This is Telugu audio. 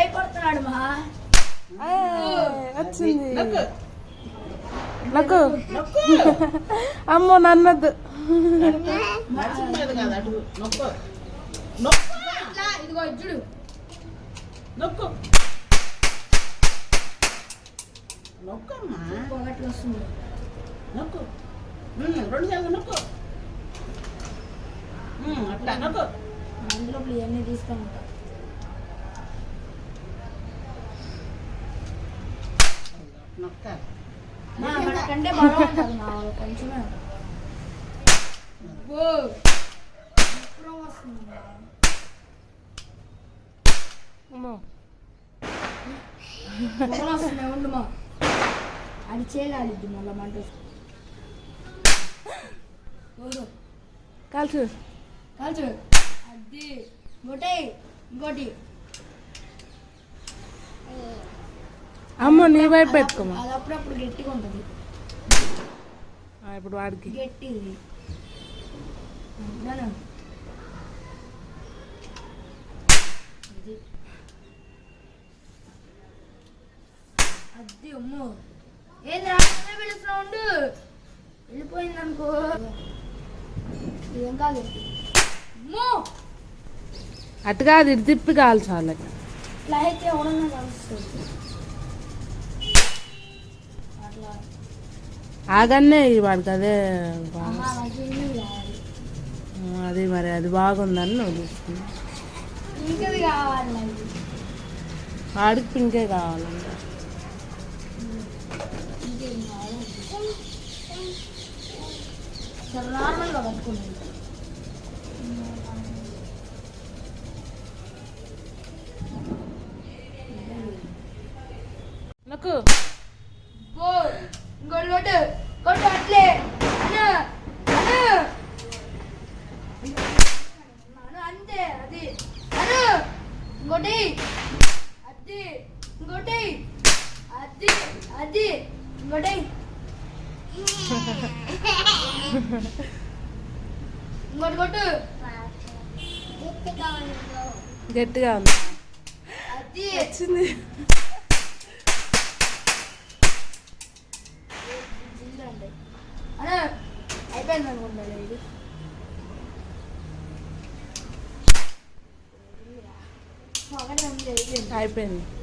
భయపడుతున్నాడు మా వచ్చింది నాకు అమ్మో నన్నద్దు ఇదిగో చూడు నొక్కు నొక్కమ్మా పొగట్లు వస్తుంది నొక్కు రెండు సార్లు నొక్కు అట్లా నొక్కు అందులో ఇవన్నీ తీస్తూ ఉంటా నొక్కాలి మనకంటే బలం ఉంటుంది మా కొంచెమే వస్తుంది వస్తుంది ఉండు మా అది చేయగలిద్ది మళ్ళీ మంట కాల్చు కాల్చు అది ఇంకోటి ఇంకోటి అమ్మో నీ వైపు పెట్టుకోమా అది అప్పుడప్పుడు గట్టిగా ఉంటుంది ఇప్పుడు వాడికి గట్టిది అది అమ్మో ఏంది రాకుండా పిలుస్తున్నా ఉండు వెళ్ళిపోయింది అనుకో ఇదేం కాదు అమ్మో అటు కాదు ఇటు తిప్పి కాల్చాలి ఇట్లా అయితే ఎవడన్నా కలుస్తుంది అట్లా ఆగన్నే వాడికి అదే అమ్మ నాకేమీ కావాలి అది మరి అది బాగుందని నువ్వు చూసుకున్నా ఇంకది కావాలి నాకు వాడికి పింకే కావాలంట ఇంకేం కావాలి సరే నార్మల్గా పట్టుకోండి నాకు ఇంకోటి కొట్టు కొట్టు అట్లే అను అను అను అంతే అది అను ఇంకోటి అది ఇంకోటి అది అది ఇంకోటి ఇంకోటి కొట్టు గట్టిగా ఉంది అది వచ్చింది అను అయిపోయింది అనుకుంటా ఇది ఒకటే ఉంది అయిపోయింది అయిపోయింది